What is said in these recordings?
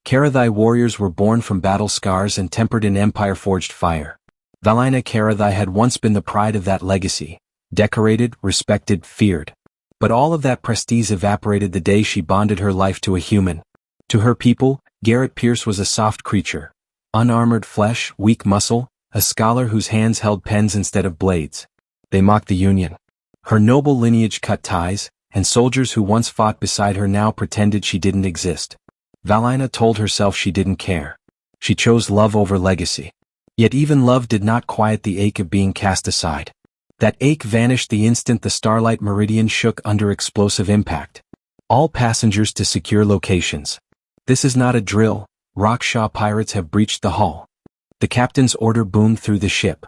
Korathi warriors were born from battle scars and tempered in empire-forged fire. Velina Korathi had once been the pride of that legacy, decorated, respected, feared. But all of that prestige evaporated the day she bonded her life to a human. To her people, Garrett Pierce was a soft creature. Unarmored flesh, weak muscle, a scholar whose hands held pens instead of blades. They mocked the Union. Her noble lineage cut ties, and soldiers who once fought beside her now pretended she didn't exist. Velina told herself she didn't care. She chose love over legacy. Yet even love did not quiet the ache of being cast aside. That ache vanished the instant the Starlight Meridian shook under explosive impact. All passengers to secure locations. This is not a drill. Raksha pirates have breached the hull. The captain's order boomed through the ship.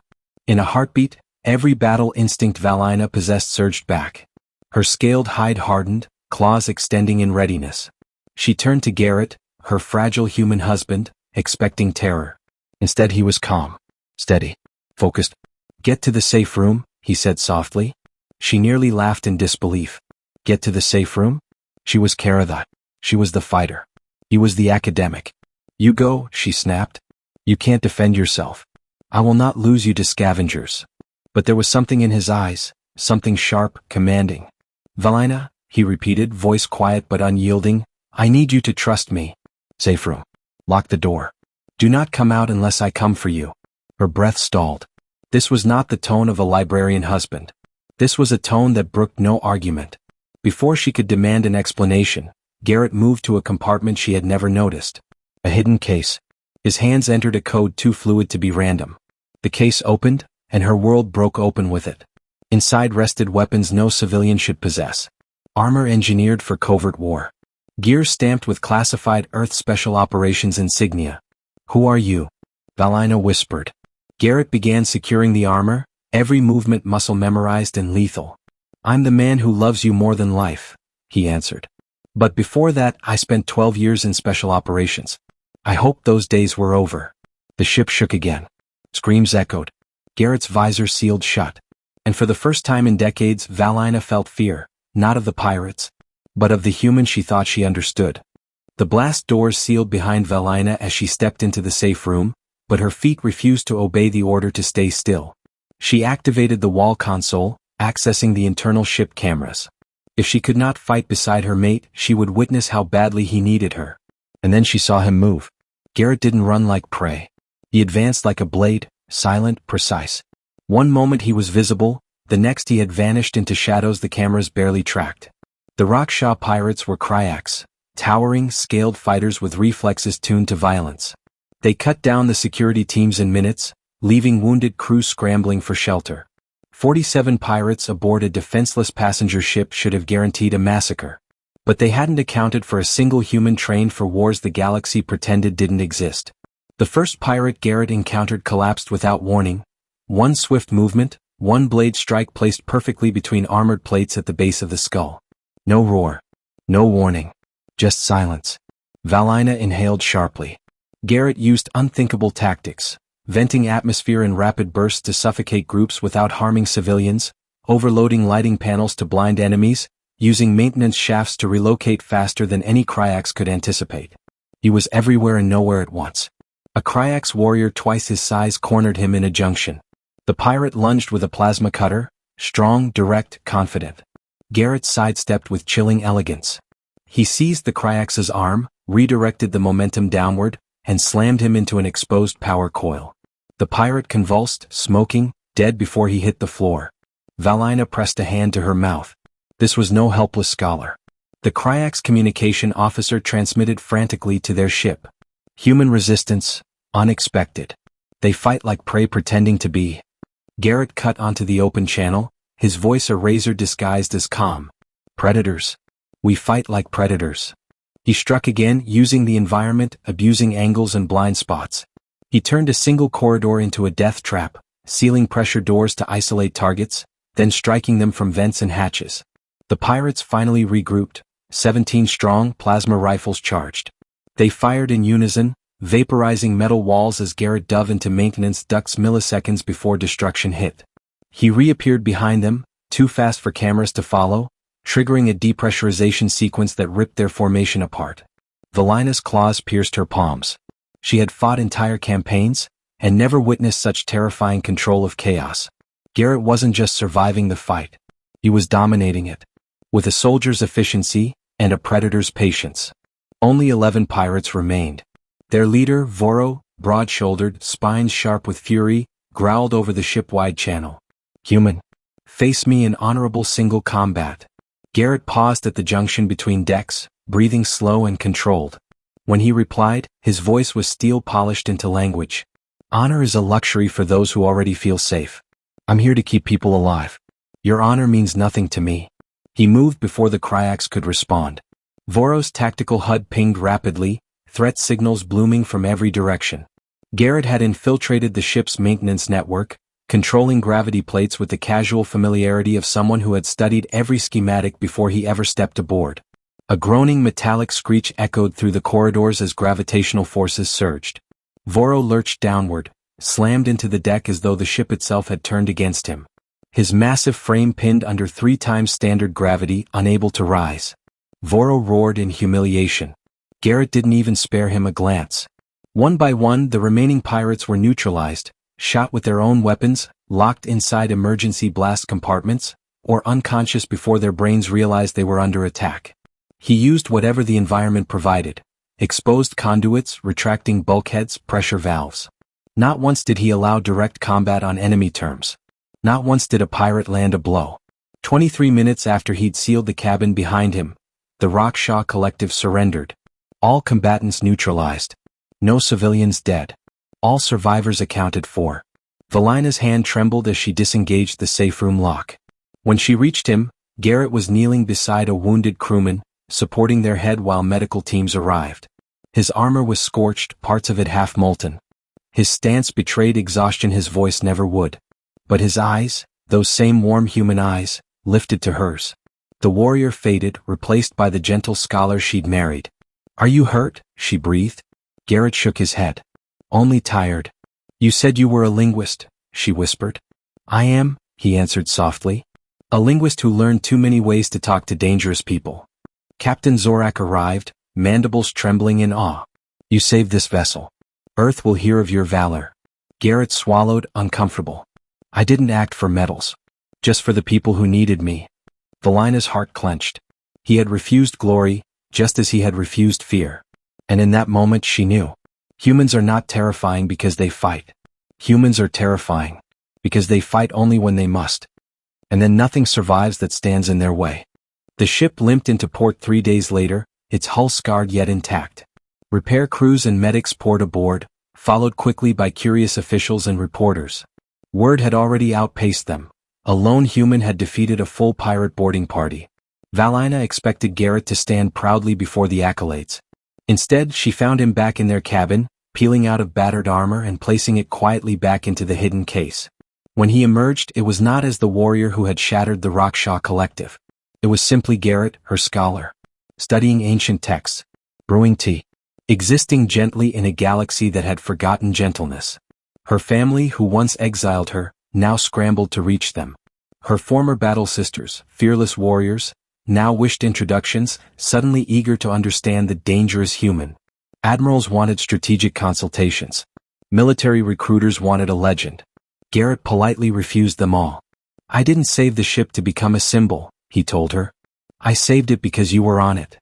In a heartbeat, every battle instinct Velina possessed surged back. Her scaled hide hardened, claws extending in readiness. She turned to Garrett, her fragile human husband, expecting terror. Instead he was calm, steady, focused. "Get to the safe room," he said softly. She nearly laughed in disbelief. Get to the safe room? She was Korathi. She was the fighter. He was the academic. "You go," she snapped. "You can't defend yourself. I will not lose you to scavengers." But there was something in his eyes, something sharp, commanding. "Velina," he repeated, voice quiet but unyielding, "I need you to trust me." "Safe room. Lock the door. Do not come out unless I come for you." Her breath stalled. This was not the tone of a librarian husband. This was a tone that brooked no argument. Before she could demand an explanation, Garrett moved to a compartment she had never noticed. A hidden case. His hands entered a code too fluid to be random. The case opened, and her world broke open with it. Inside rested weapons no civilian should possess. Armor engineered for covert war. Gear stamped with classified Earth Special Operations insignia. "Who are you?" Velina whispered. Garrett began securing the armor, every movement muscle memorized and lethal. "I'm the man who loves you more than life," he answered. "But before that I spent 12 years in special operations. I hoped those days were over." The ship shook again. Screams echoed. Garrett's visor sealed shut. And for the first time in decades Velina felt fear, not of the pirates, but of the human she thought she understood. The blast doors sealed behind Velina as she stepped into the safe room, but her feet refused to obey the order to stay still. She activated the wall console, accessing the internal ship cameras. If she could not fight beside her mate, she would witness how badly he needed her. And then she saw him move. Garrett didn't run like prey. He advanced like a blade, silent, precise. One moment he was visible, the next he had vanished into shadows the cameras barely tracked. The Raksha pirates were Kryaks, towering, scaled fighters with reflexes tuned to violence. They cut down the security teams in minutes, leaving wounded crews scrambling for shelter. 47 pirates aboard a defenseless passenger ship should have guaranteed a massacre. But they hadn't accounted for a single human trained for wars the galaxy pretended didn't exist. The first pirate Garrett encountered collapsed without warning. One swift movement, one blade strike placed perfectly between armored plates at the base of the skull. No roar. No warning. Just silence. Velina inhaled sharply. Garrett used unthinkable tactics, venting atmosphere in rapid bursts to suffocate groups without harming civilians, overloading lighting panels to blind enemies, using maintenance shafts to relocate faster than any Kryaks could anticipate. He was everywhere and nowhere at once. A Kryaks warrior twice his size cornered him in a junction. The pirate lunged with a plasma cutter, strong, direct, confident. Garrett sidestepped with chilling elegance. He seized the Kryaks's arm, redirected the momentum downward, and slammed him into an exposed power coil. The pirate convulsed, smoking, dead before he hit the floor. Velina pressed a hand to her mouth. This was no helpless scholar. The Kryaks communication officer transmitted frantically to their ship. Human resistance, unexpected. They fight like prey pretending to be. Garrett cut onto the open channel, his voice a razor disguised as calm. Predators. We fight like predators. He struck again, using the environment, abusing angles and blind spots. He turned a single corridor into a death trap, sealing pressure doors to isolate targets, then striking them from vents and hatches. The pirates finally regrouped, 17 strong, plasma rifles charged. They fired in unison, vaporizing metal walls as Garrett dove into maintenance ducts milliseconds before destruction hit. He reappeared behind them, too fast for cameras to follow, triggering a depressurization sequence that ripped their formation apart. Velina's claws pierced her palms. She had fought entire campaigns, and never witnessed such terrifying control of chaos. Garrett wasn't just surviving the fight. He was dominating it. With a soldier's efficiency, and a predator's patience. Only 11 pirates remained. Their leader, Voro, broad-shouldered, spines sharp with fury, growled over the ship-wide channel. "Human. Face me in honorable single combat." Garrett paused at the junction between decks, breathing slow and controlled. When he replied, his voice was steel-polished into language. "Honor is a luxury for those who already feel safe. I'm here to keep people alive. Your honor means nothing to me." He moved before the Kryax could respond. Voro's tactical HUD pinged rapidly, threat signals blooming from every direction. Garrett had infiltrated the ship's maintenance network, controlling gravity plates with the casual familiarity of someone who had studied every schematic before he ever stepped aboard. A groaning metallic screech echoed through the corridors as gravitational forces surged. Voro lurched downward, slammed into the deck as though the ship itself had turned against him. His massive frame pinned under 3 times standard gravity, unable to rise. Voro roared in humiliation. Garrett didn't even spare him a glance. One by one, the remaining pirates were neutralized, shot with their own weapons, locked inside emergency blast compartments, or unconscious before their brains realized they were under attack. He used whatever the environment provided. Exposed conduits, retracting bulkheads, pressure valves. Not once did he allow direct combat on enemy terms. Not once did a pirate land a blow. 23 minutes after he'd sealed the cabin behind him, the Raksha collective surrendered. All combatants neutralized. No civilians dead. All survivors accounted for. Velina's hand trembled as she disengaged the safe room lock. When she reached him, Garrett was kneeling beside a wounded crewman, supporting their head while medical teams arrived. His armor was scorched, parts of it half molten. His stance betrayed exhaustion his voice never would. But his eyes, those same warm human eyes, lifted to hers. The warrior faded, replaced by the gentle scholar she'd married. "Are you hurt?" she breathed. Garrett shook his head. "Only tired." "You said you were a linguist," she whispered. "I am," he answered softly. "A linguist who learned too many ways to talk to dangerous people." Captain Zorak arrived, mandibles trembling in awe. "You saved this vessel. Earth will hear of your valor." Garrett swallowed, uncomfortable. "I didn't act for medals. Just for the people who needed me." Velina's heart clenched. He had refused glory, just as he had refused fear. And in that moment she knew. Humans are not terrifying because they fight. Humans are terrifying because they fight only when they must. And then nothing survives that stands in their way. The ship limped into port 3 days later, its hull scarred yet intact. Repair crews and medics poured aboard, followed quickly by curious officials and reporters. Word had already outpaced them. A lone human had defeated a full pirate boarding party. Velina expected Garrett to stand proudly before the accolades. Instead, she found him back in their cabin, peeling out of battered armor and placing it quietly back into the hidden case. When he emerged, it was not as the warrior who had shattered the Raksha collective. It was simply Garrett, her scholar. Studying ancient texts. Brewing tea. Existing gently in a galaxy that had forgotten gentleness. Her family, who once exiled her, now scrambled to reach them. Her former battle sisters, fearless warriors, now wished introductions, suddenly eager to understand the dangerous human. Admirals wanted strategic consultations. Military recruiters wanted a legend. Garrett politely refused them all. "I didn't save the ship to become a symbol," he told her. "I saved it because you were on it."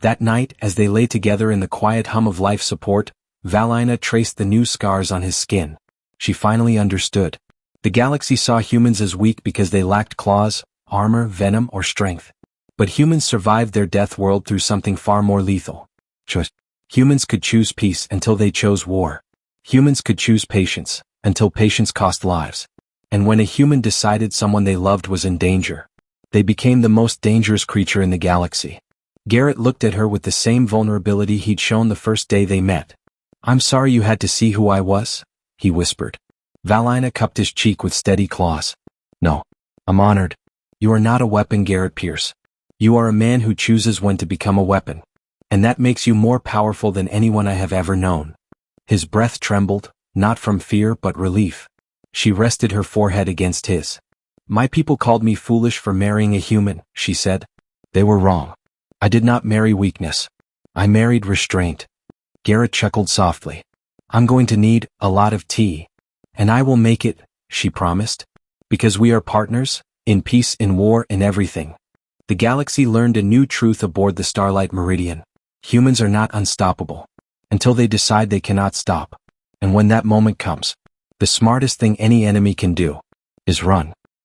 That night, as they lay together in the quiet hum of life support, Velina traced the new scars on his skin. She finally understood. The galaxy saw humans as weak because they lacked claws, armor, venom, or strength. But humans survived their death world through something far more lethal. Humans could choose peace until they chose war. Humans could choose patience until patience cost lives. And when a human decided someone they loved was in danger, they became the most dangerous creature in the galaxy. Garrett looked at her with the same vulnerability he'd shown the first day they met. "I'm sorry you had to see who I was," he whispered. Velina cupped his cheek with steady claws. "No. I'm honored. You are not a weapon, Garrett Pierce. You are a man who chooses when to become a weapon. And that makes you more powerful than anyone I have ever known." His breath trembled, not from fear but relief. She rested her forehead against his. "My people called me foolish for marrying a human," she said. "They were wrong. I did not marry weakness. I married restraint. Garrett chuckled softly. I'm going to need a lot of tea. And I will make it, she promised. Because we are partners, in peace, in war, in everything. The galaxy learned a new truth aboard the Starlight Meridian. Humans are not unstoppable. Until they decide they cannot stop. And when that moment comes, the smartest thing any enemy can do is run.